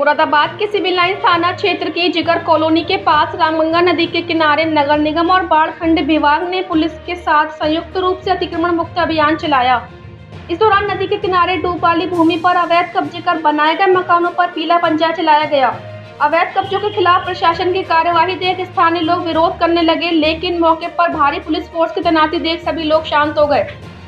मुरादाबाद के civil line थाना क्षेत्र की जिगर कॉलोनी के पास रामगंगा नदी के किनारे नगर निगम और बाढ़ खंड विभाग ने पुलिस के साथ संयुक्त रूप से अतिक्रमण मुक्त अभियान चलाया। इस दौरान नदी के किनारे डूब वाली भूमि पर अवैध कब्जे कर बनाए गए मकानों पर पीला पंजा चलाया गया। अवैध कब्जों के खिलाफ प्रशासन की कार्यवाही देख स्थानीय लोग विरोध करने लगे, लेकिन मौके पर भारी पुलिस फोर्स की तैनाती देख सभी लोग शांत हो गए।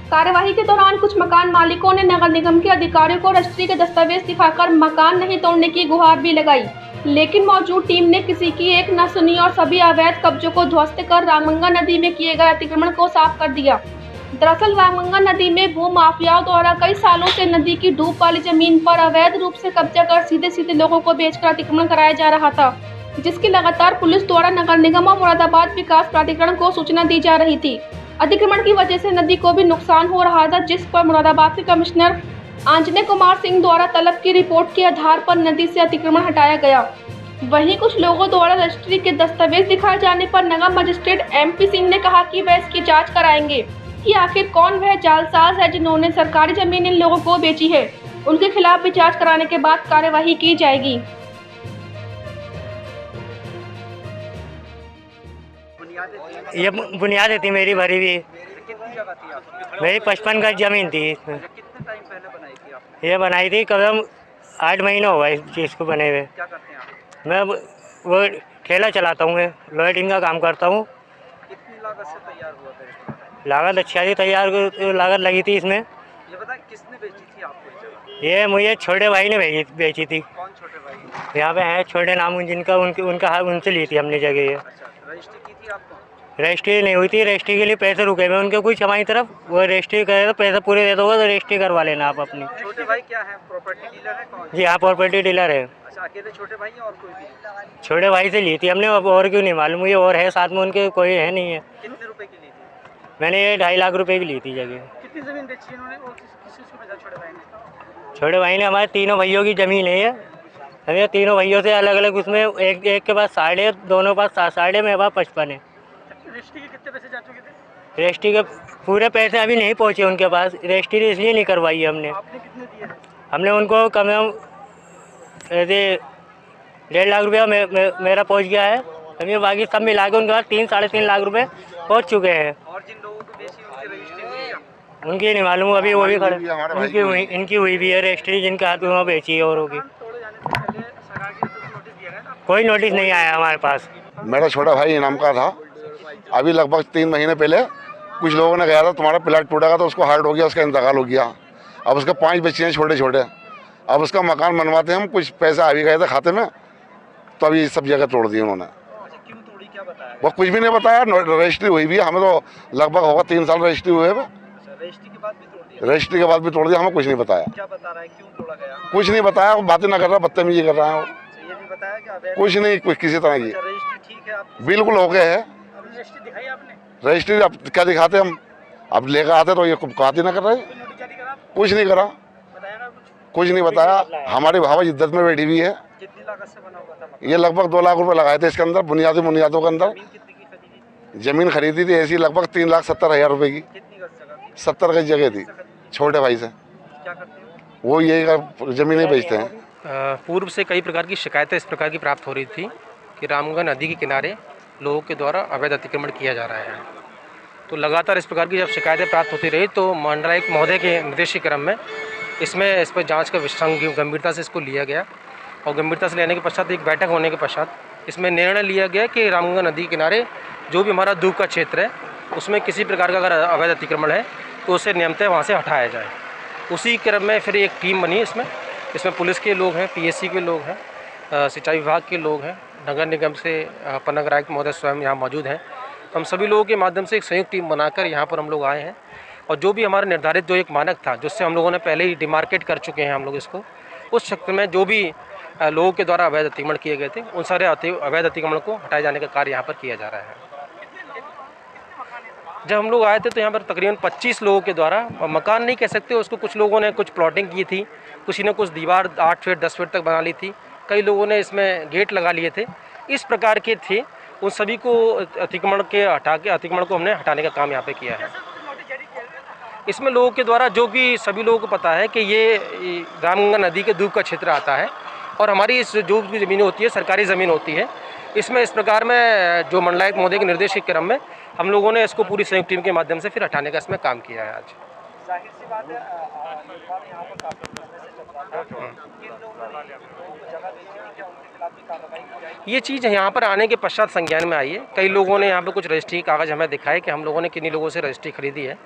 कार्यवाही के दौरान कुछ मकान मालिकों ने नगर निगम के अधिकारियों को रजिस्ट्री के दस्तावेज दिखाकर मकान नहीं तोड़ने की गुहार भी लगाई, लेकिन मौजूद टीम ने किसी की एक न सुनी और सभी अवैध कब्जों को ध्वस्त कर रामगंगा नदी में किए गए अतिक्रमण को साफ कर दिया। दरअसल रामगंगा नदी में भू माफियाओं द्वारा कई सालों से नदी की डूब वाली जमीन पर अवैध रूप से कब्जा कर सीधे लोगों को बेचकर अतिक्रमण कराया जा रहा था, जिसकी लगातार पुलिस द्वारा नगर निगम और मुरादाबाद विकास प्राधिकरण को सूचना दी जा रही थी। अतिक्रमण की वजह से नदी को भी नुकसान हो रहा था, जिस पर मुरादाबाद के कमिश्नर आंजनेय कुमार सिंह द्वारा तलब की रिपोर्ट के आधार पर नदी से अतिक्रमण हटाया गया। वहीं कुछ लोगों द्वारा रजिस्ट्री के दस्तावेज दिखाए जाने पर नगर मजिस्ट्रेट MP सिंह ने कहा कि वह इसकी जांच कराएंगे कि आखिर कौन वह जालसाज है जिन्होंने सरकारी जमीन इन लोगों को बेची है। उनके खिलाफ भी जाँच कराने के बाद कार्यवाही की जाएगी। ये बुनियाद थी मेरी भरी हुई। मेरी 55 गज जमीन थी। इसमें कितने टाइम पहले बनाई थी आपने? ये बनाई थी कदम 8 महीने हो गए इस चीज़ को बने हुए। क्या करते हैं आप? मैं वो ठेला चलाता हूँ, लॉयटिंग का काम करता हूँ। कितनी लागत से तैयार हुआ था इसमें? लागत अच्छा थी, तैयार लागत लगी थी इसमें। ये बता किसने बेची थी आपको ये जगह? ये मुझे छोटे भाई ने बेची थी। कौन छोटे भाई? यहाँ पे हैं छोटे नाम जिनका उनका उनसे ली थी हमने जगह। ये अच्छा, रजिस्ट्री की थी आपको? रजिस्ट्री नहीं हुई थी, रजिस्ट्री के लिए पैसे रुके हुए उनके कुछ हमारी तरफ। वो रजिस्ट्री करे तो पैसे पूरे दे दोगे तो रजिस्ट्री करवा लेना आप अपनी। छोटे भाई क्या है, प्रॉपर्टी डीलर है कौन? जी हाँ, प्रॉपर्टी डीलर है। अच्छा, अकेले छोटे भाई हैं और कोई भी? छोटे भाई से ली थी हमने, अब और क्यों नहीं मालूम मुझे, और है साथ में उनके कोई है नहीं है। कितने रुपए की ली थी? मैंने ये 2.5 लाख रुपए की ली थी जगह। कितनी जमीन बेची इन्होंने और किस बेचा छोटे भाई ने? छोटे भाई ने हमारे तीनों भाइयों की ज़मीन है ये। हमें तीनों भाइयों से अलग अलग, उसमें एक के पास 7.5, दोनों पास 7.5, मेरे पास 55 है। रजिस्ट्री के कितने पैसे जा चुके थे? रजिस्ट्री के पूरे पैसे अभी नहीं पहुँचे उनके पास, रजिस्ट्री इसलिए नहीं करवाई है हमने। आपने कितने दिए? हमने उनको कम से कम ऐसे 1.5 लाख रुपया मेरा पहुँच गया है। अभी बाकी सब मिला के उनके पास 3-3.5 लाख रुपए पहुँच चुके हैं। और जिन लोगों को बेची उनकी रजिस्ट्री हुई है? उनकी नहीं मालूम, अभी वो भी खड़े, इनकी हुई भी है रजिस्ट्री, जिनके हाथ में वहाँ बेची है औरों की। तोड़े जाने से पहले सरकार की तरफ से नोटिस दिया गया ना? कोई नोटिस नहीं आया हमारे पास। मेरा छोटा भाई इनाम का था। अभी लगभग 3 महीने पहले कुछ लोगों ने कहा था तुम्हारा प्लाट टूटेगा, तो उसको हार्ट हो गया, उसका इंतकाल हो गया। अब उसके 5 बच्चे हैं छोटे छोटे। अब उसका मकान बनवाते हम, कुछ पैसे आ भी गए थे खाते में, तो अभी सब जगह तोड़ दी उन्होंने। अच्छा, क्यों तोड़ी, क्या बताया? वो कुछ भी नहीं बताया। रजिस्ट्री हुई भी है, हमें तो लगभग होगा 3 साल रजिस्ट्री हुए हैं। अच्छा, रजिस्ट्री के बाद भी तोड़ दिया? रजिस्ट्री के बाद भी तोड़ दिया, हमें कुछ नहीं बताया। क्या बता रहा है, क्यों तोड़ा गया? कुछ नहीं बताया, बातें ना कर रहा, बदतमीजी कर रहा है। अच्छा, ये भी बताया कि अवैध? कुछ नहीं, कुछ किसी तरह की। अच्छा, रजिस्ट्री ठीक है आपकी? बिल्कुल हो गए है। अब रजिस्ट्री दिखाई आपने? रजिस्ट्री अब क्या दिखाते हम, अब लेकर आते तो ये बात ही ना कर रहे। कोई नोटिस जारी करा आपको? कुछ नहीं करा, बताया कुछ नहीं बताया। हमारी भावा इज्जत में बैठी हुई है। कितनी लागत से बना हुआ था मकान? ये लगभग 2 लाख रुपए लगाए थे इसके अंदर, बुनियादों के अंदर। जमीन कितने की खरीदी थी? जमीन खरीदी थी ऐसी लगभग 3,70,000 रुपए की। कितनी गज जगह थी? 70 गज जगह थी। छोटे भाई से क्या करते हो? वो यही जमीनें बेचते हैं। पूर्व से कई प्रकार की शिकायतें इस प्रकार की प्राप्त हो रही थी कि रामगंगा नदी के किनारे लोगों के द्वारा अवैध अतिक्रमण किया जा रहा है। तो लगातार इस प्रकार की जब शिकायतें प्राप्त होती रही तो मंडलायुक्त महोदय के निर्देश क्रम में इस पर जांच का गंभीरता से इसको लिया गया, और गंभीरता से लेने के पश्चात एक बैठक होने के पश्चात इसमें निर्णय लिया गया कि रामगंगा नदी के किनारे जो भी हमारा दूब का क्षेत्र है उसमें किसी प्रकार का अगर अवैध अतिक्रमण है तो उसे नियमतः वहाँ से हटाया जाए। उसी क्रम में फिर एक टीम बनी। इसमें पुलिस के लोग हैं, PSC के लोग हैं, सिंचाई विभाग के लोग हैं, नगर निगम से अपर नगर आयुक्त महोदय स्वयं यहाँ मौजूद हैं। हम सभी लोगों के माध्यम से एक संयुक्त टीम बनाकर यहाँ पर हम लोग आए हैं, और जो भी हमारा निर्धारित जो एक मानक था जिससे हम लोगों ने पहले ही डिमार्केट कर चुके हैं हम लोग इसको, उस क्षेत्र में जो भी लोगों के द्वारा अवैध अतिक्रमण किए गए थे उन सारे अवैध अतिक्रमण को हटाए जाने का कार्य यहाँ पर किया जा रहा है। जब हम लोग आए थे तो यहाँ पर तकरीबन 25 लोगों के द्वारा, मकान नहीं कह सकते उसको, कुछ लोगों ने कुछ प्लॉटिंग की थी, किसी ने कुछ दीवार 8 फीट 10 फीट तक बना ली थी, कई लोगों ने इसमें गेट लगा लिए थे। इस प्रकार के थे, उन सभी को अतिक्रमण को हमने हटाने का काम यहाँ पे किया है। इसमें लोगों के द्वारा जो कि सभी लोगों को पता है कि ये रामगंगा नदी के दूब का क्षेत्र आता है, और हमारी इस जो भी ज़मीनें होती है सरकारी ज़मीन होती है, इसमें इस प्रकार में जो मंडलायुक्त महोदय के निर्देश के क्रम में हम लोगों ने इसको पूरी संयुक्त टीम के माध्यम से फिर हटाने का इसमें काम किया है आज। जाहिर सी बात है निर्माण यहाँ पर काफी समय से चल रहा था। किन लोगों ने जगह बेची थी, क्या उनके खिलाफ भी कार्रवाई की जाएगी? ये चीज़ यहाँ पर आने के पश्चात संज्ञान में आई है। कई लोगों ने यहाँ पे कुछ रजिस्ट्री कागज़ हमें दिखाए कि हम लोगों ने किन्हीं लोगों से रजिस्ट्री खरीदी है।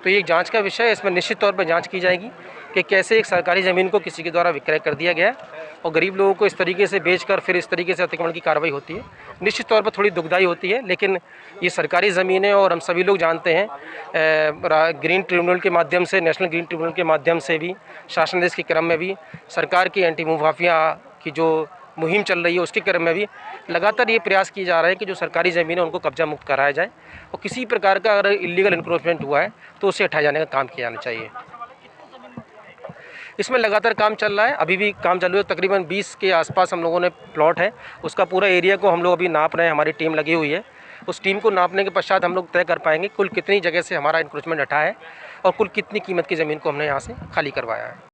तो ये एक जांच का विषय है, इसमें निश्चित तौर पर जांच की जाएगी कि कैसे एक सरकारी ज़मीन को किसी के द्वारा विक्रय कर दिया गया और गरीब लोगों को इस तरीके से बेचकर फिर इस तरीके से अतिक्रमण की कार्रवाई होती है। निश्चित तौर पर थोड़ी दुखदाई होती है, लेकिन ये सरकारी ज़मीन है और हम सभी लोग जानते हैं ग्रीन ट्रिब्यूनल के माध्यम से, नेशनल ग्रीन ट्रिब्यूनल के माध्यम से भी, शासनादेश के क्रम में भी, सरकार की एंटी भू माफिया की जो मुहिम चल रही है उसके क्रम में भी लगातार ये प्रयास किए जा रहे हैं कि जो सरकारी ज़मीन है उनको कब्जा मुक्त कराया जाए और किसी प्रकार का अगर इलीगल इंक्रोचमेंट हुआ है तो उसे हटाए जाने का काम किया जाना चाहिए। इसमें लगातार काम चल रहा है, अभी भी काम चालू है। तकरीबन 20 के आसपास हम लोगों ने प्लॉट है, उसका पूरा एरिया को हम लोग अभी नाप रहे हैं, हमारी टीम लगी हुई है। उस टीम को नापने के पश्चात हम लोग तय कर पाएंगे कुल कितनी जगह से हमारा इंक्रोचमेंट हटा है और कुल कितनी कीमत की ज़मीन को हमने यहाँ से खाली करवाया है।